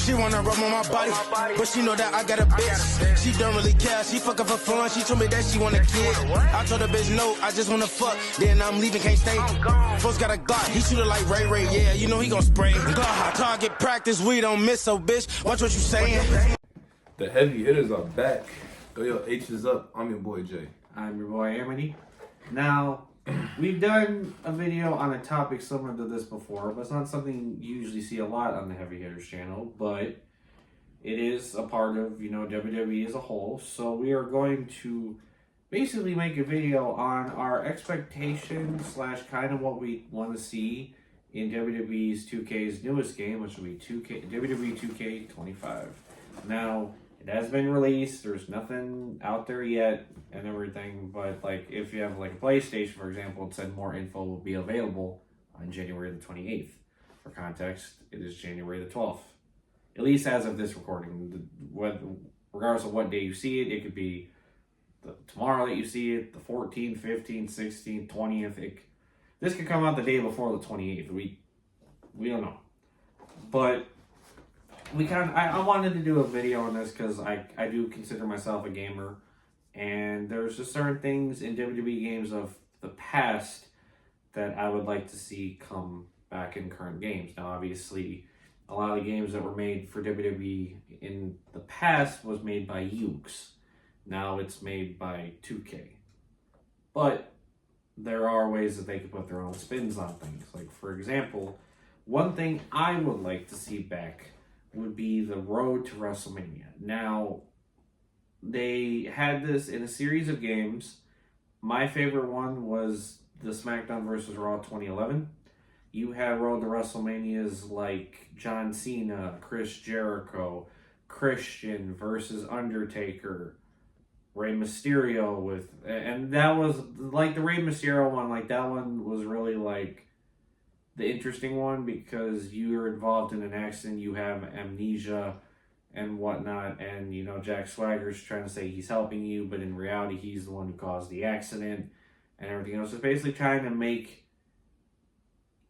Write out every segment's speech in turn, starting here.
She wanna rub on my body, but she know that I got a bitch. She don't really care, she fucking for fun. She told me that she want a kid. I told her bitch no, I just wanna fuck. Then I'm leaving, can't stay. Folks got a Glock, he shoot it like Ray Ray. Yeah, you know he gon' spray. Glock, target practice, we don't miss, so bitch. Watch what you saying. The heavy hitters are back. Throw your H's up. I'm your boy Jay. I'm your boy Amity. Now, we've done a video on a topic similar to this before, but it's not something you usually see a lot on the Heavy Hitters channel, but it is a part of, WWE as a whole. So we are going to basically make a video on our expectations / kind of what we want to see in WWE's 2K's newest game, which will be WWE 2K25. Now, it has been released. There's nothing out there yet and everything, but like if you have like a PlayStation, for example, it said more info will be available on January the 28th. For context, it is January the 12th. At least as of this recording. Regardless of what day you see it, it could be tomorrow that you see it, the 14th, 15th, 16th, 20th. This could come out the day before the 28th. We don't know. But I wanted to do a video on this because I do consider myself a gamer, and there's just certain things in WWE games of the past that I would like to see come back in current games. Now, obviously, a lot of the games that were made for WWE in the past was made by Ukes. Now it's made by 2K. But there are ways that they could put their own spins on things. Like, for example, one thing I would like to see back would be the road to WrestleMania. Now, they had this in a series of games. My favorite one was the SmackDown vs. Raw 2011. You had road to WrestleManias like John Cena, Chris Jericho, Christian versus Undertaker, Rey Mysterio and that was like the Rey Mysterio one. Like that one was really like the interesting one because you're involved in an accident, you have amnesia and whatnot, and Jack Swagger's trying to say he's helping you, but in reality he's the one who caused the accident and everything else. It's basically trying to make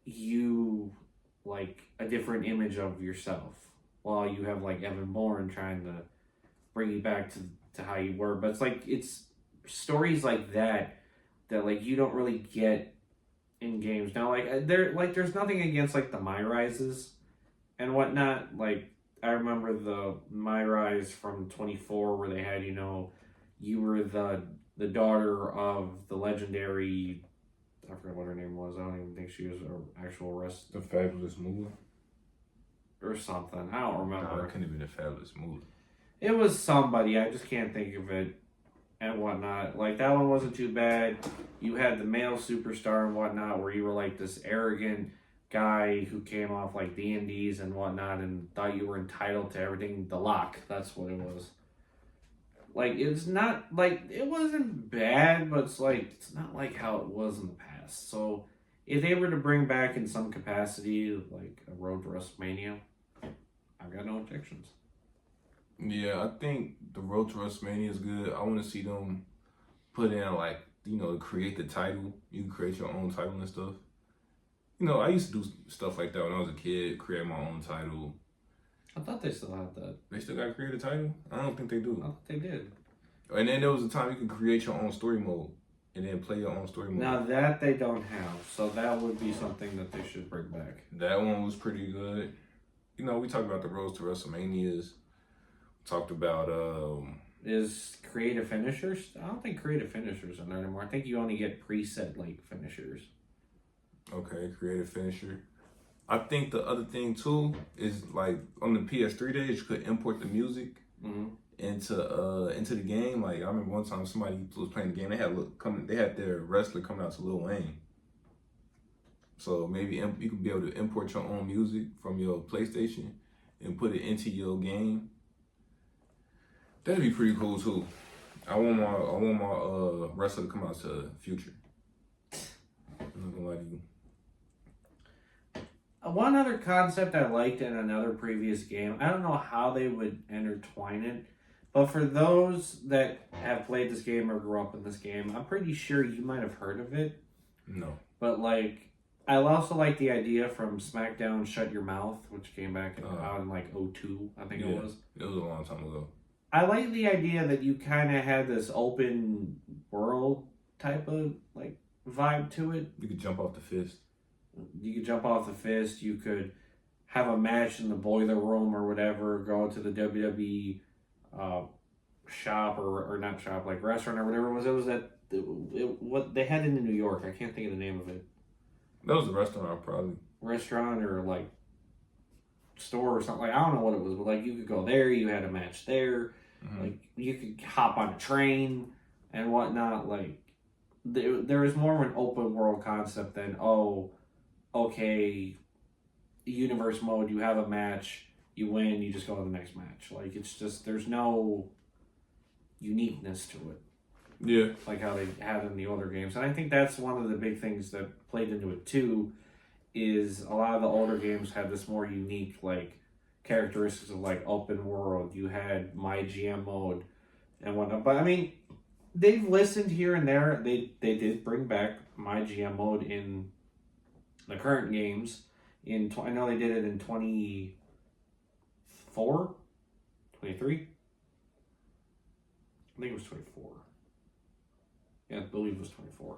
you like a different image of yourself, while you have like Evan Bourne trying to bring you back to how you were. But it's stories like that like you don't really get in games now. There's nothing against like the My Rises and whatnot. Like I remember the My Rise from 24 where they had you were the daughter of the legendary, I forgot what her name was. I don't even think she was an actual wrestler. The Fabulous Moolah or something. I don't remember. No, it couldn't have been the Fabulous Moolah. It was somebody. I just can't think of it and whatnot. Like that one wasn't too bad. You had the male superstar and whatnot, where you were like this arrogant guy who came off like the indies and whatnot and thought you were entitled to everything. The Lock, that's what it was. Like it's not like it wasn't bad, but it's not like how it was in the past. So if they were to bring back in some capacity like a road to WrestleMania, I've got no objections. Yeah, I think the road to WrestleMania is good. I want to see them put in create the title. You can create your own title and stuff. I used to do stuff like that when I was a kid, create my own title. I thought they still had that. They still got to create a title? I don't think they do. I thought they did. And then there was a time you could create your own story mode and then play your own story mode. Now that they don't have, so that would be something that they should bring back. That one was pretty good. We talked about the roads to WrestleManias. Talked about is creative finishers. I don't think creative finishers are there anymore. I think you only get preset like finishers. Okay, creative finisher. I think the other thing too is like on the PS3 days you could import the music into the game. Like I remember one time somebody was playing the game. They had their wrestler coming out to Lil Wayne. So maybe you could be able to import your own music from your PlayStation and put it into your game. That'd be pretty cool too. I want my wrestler to come out to Future. I'm not gonna lie to you. One other concept I liked in another previous game, I don't know how they would intertwine it, but for those that have played this game or grew up in this game, I'm pretty sure you might have heard of it. No. But I also like the idea from SmackDown Shut Your Mouth, which came back out in like 02, I think it was. It was a long time ago. I like the idea that you kind of had this open world type of like vibe to it. You could jump off the fist. You could jump off the fist. You could have a match in the boiler room or whatever. Go to the WWE shop or not shop, like restaurant or whatever it was. It was that what they had in New York. I can't think of the name of it. That was a restaurant, probably. Restaurant or like store or something. Like, I don't know what it was, but like you could go there. You had a match there. Mm-hmm. Like you could hop on a train and whatnot. Like there was more of an open world concept than okay, universe mode. You have a match, you win, you just go to the next match. Like it's just there's no uniqueness to it. Yeah. Like how they had in the older games. And I think that's one of the big things that played into it too, is a lot of the older games had this more unique like characteristics of like open world. You had my GM mode and whatnot. But I mean, they've listened here and there. They did bring back my GM mode in the current games. I know they did it in 24? 23? I think it was 24. Yeah, I believe it was 24.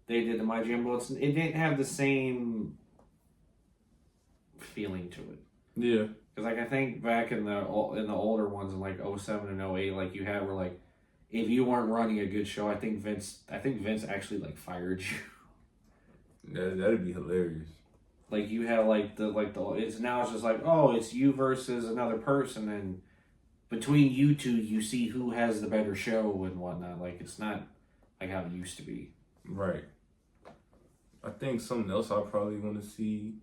They did the My GM modes. It didn't have the same feeling to it. Yeah. Because like I think back in the older ones in like 07 and 08, like you had where like if you weren't running a good show, I think Vince actually like fired you. That'd be hilarious. Like you have it's now it's just like, oh, it's you versus another person, and between you two you see who has the better show and whatnot. Like it's not like how it used to be. Right. I think something else I probably want to see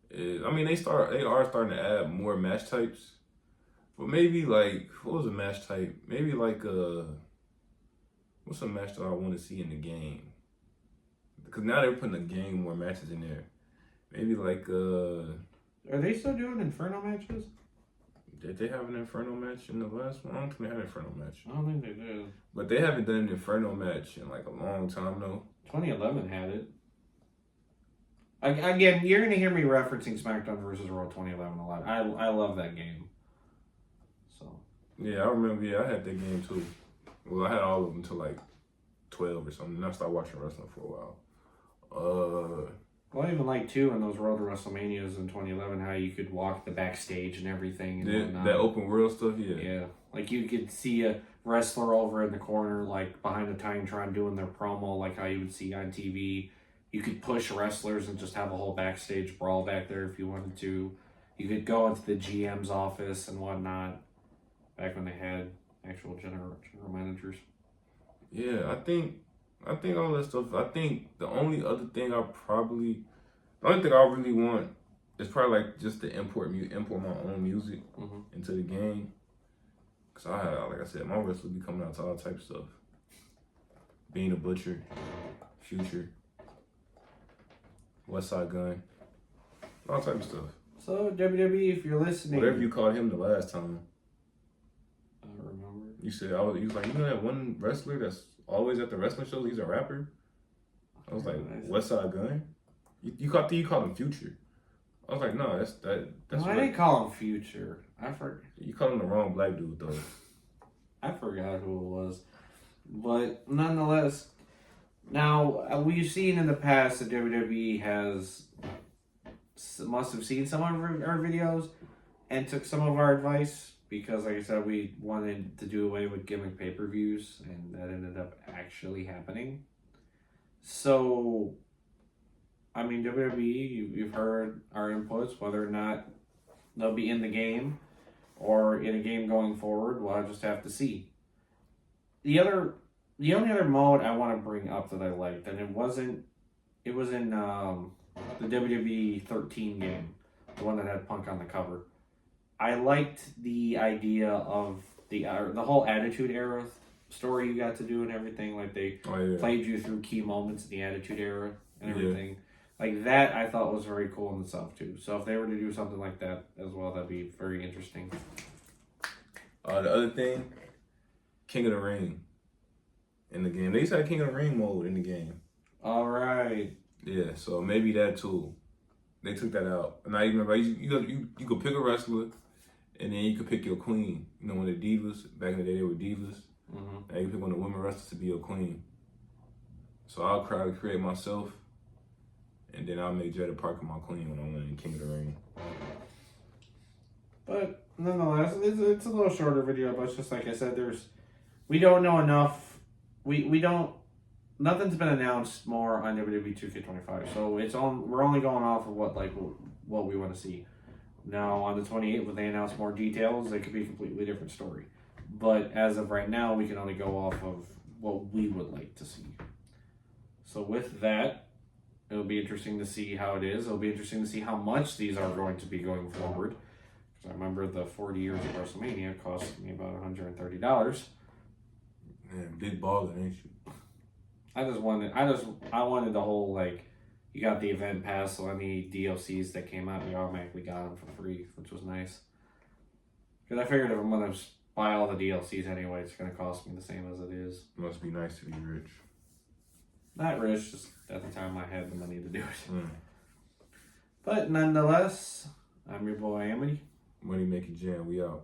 is, I mean, they are starting to add more match types, but maybe like, what was a match type? Maybe like what's a match that I want to see in the game? Because now they're putting the game more matches in there. Maybe like Are they still doing Inferno matches? Did they have an Inferno match in the last one? I don't think they had an Inferno match. I don't think they did. But they haven't done an Inferno match in like a long time though. 2011 had it. Again, you're going to hear me referencing SmackDown vs. Raw 2011 a lot. I love that game. So. Yeah, I remember. Yeah, I had that game too. Well, I had all of them until like 12 or something. And I stopped watching wrestling for a while. Well, even like too in those Road to WrestleManias in 2011, how you could walk the backstage and everything. And that open world stuff, yeah. Yeah, like you could see a wrestler over in the corner, like behind the Titantron doing their promo, like how you would see on TV. You could push wrestlers and just have a whole backstage brawl back there if you wanted to. You could go into the GM's office and whatnot, back when they had actual general managers. Yeah, I think all that stuff. I think the only thing I really want is probably like just to import my own music into the game. Cause like I said, my wrestlers be coming out to all types of stuff. Being a Butcher, Future, West Side Gun, all type of stuff. So WWE, if you're listening, whatever you called him the last time. I don't remember. You said he was like, you know that one wrestler that's always at the wrestling shows, he's a rapper. I was like, West Side Gun? You called him Future. I was like, no, that's Why did they call him Future? I forgot. You called him the wrong black dude though. I forgot who it was. But nonetheless, now we've seen in the past that WWE must have seen some of our videos and took some of our advice, because like I said, we wanted to do away with gimmick pay-per-views, and that ended up actually happening. So, I mean, WWE, you've heard our inputs, whether or not they'll be in the game or in a game going forward, we'll just have to see. The only other mode I want to bring up that I liked, and it was in the WWE 13 game, the one that had Punk on the cover. I liked the idea of the whole Attitude Era story you got to do and everything. Like they played you through key moments in the Attitude Era and everything. Yeah. Like that, I thought was very cool in itself too. So if they were to do something like that as well, that'd be very interesting. The other thing, King of the Ring in the game. They used to have King of the Ring mode in the game. All right. Yeah, so maybe that too. They took that out. And I even remember you could pick a wrestler, and then you could pick your queen. You know, when the divas back in the day they were divas. Mm-hmm. And you could pick one of the women wrestlers to be your queen. So I'll try to create myself, and then I'll make Jada Parker my queen when I'm winning King of the Ring. But nonetheless, it's a little shorter video, but it's just like I said, we don't know enough. We don't. Nothing's been announced more on WWE 2K25, so we're only going off of what we want to see. Now on the 28th, when they announce more details, it could be a completely different story. But as of right now, we can only go off of what we would like to see. So with that, it'll be interesting to see how it is. It'll be interesting to see how much these are going to be going forward. Because I remember the 40 years of WrestleMania cost me about $130. Man, big baller, ain't you? I wanted the whole, like, you got the event pass, so any DLCs that came out, we automatically got them for free, which was nice. Because I figured if I'm going to buy all the DLCs anyway, it's going to cost me the same as it is. Must be nice to be rich. Not rich, just at the time I had the money to do it. Mm. But nonetheless, I'm your boy Amity. Money making jam, we out.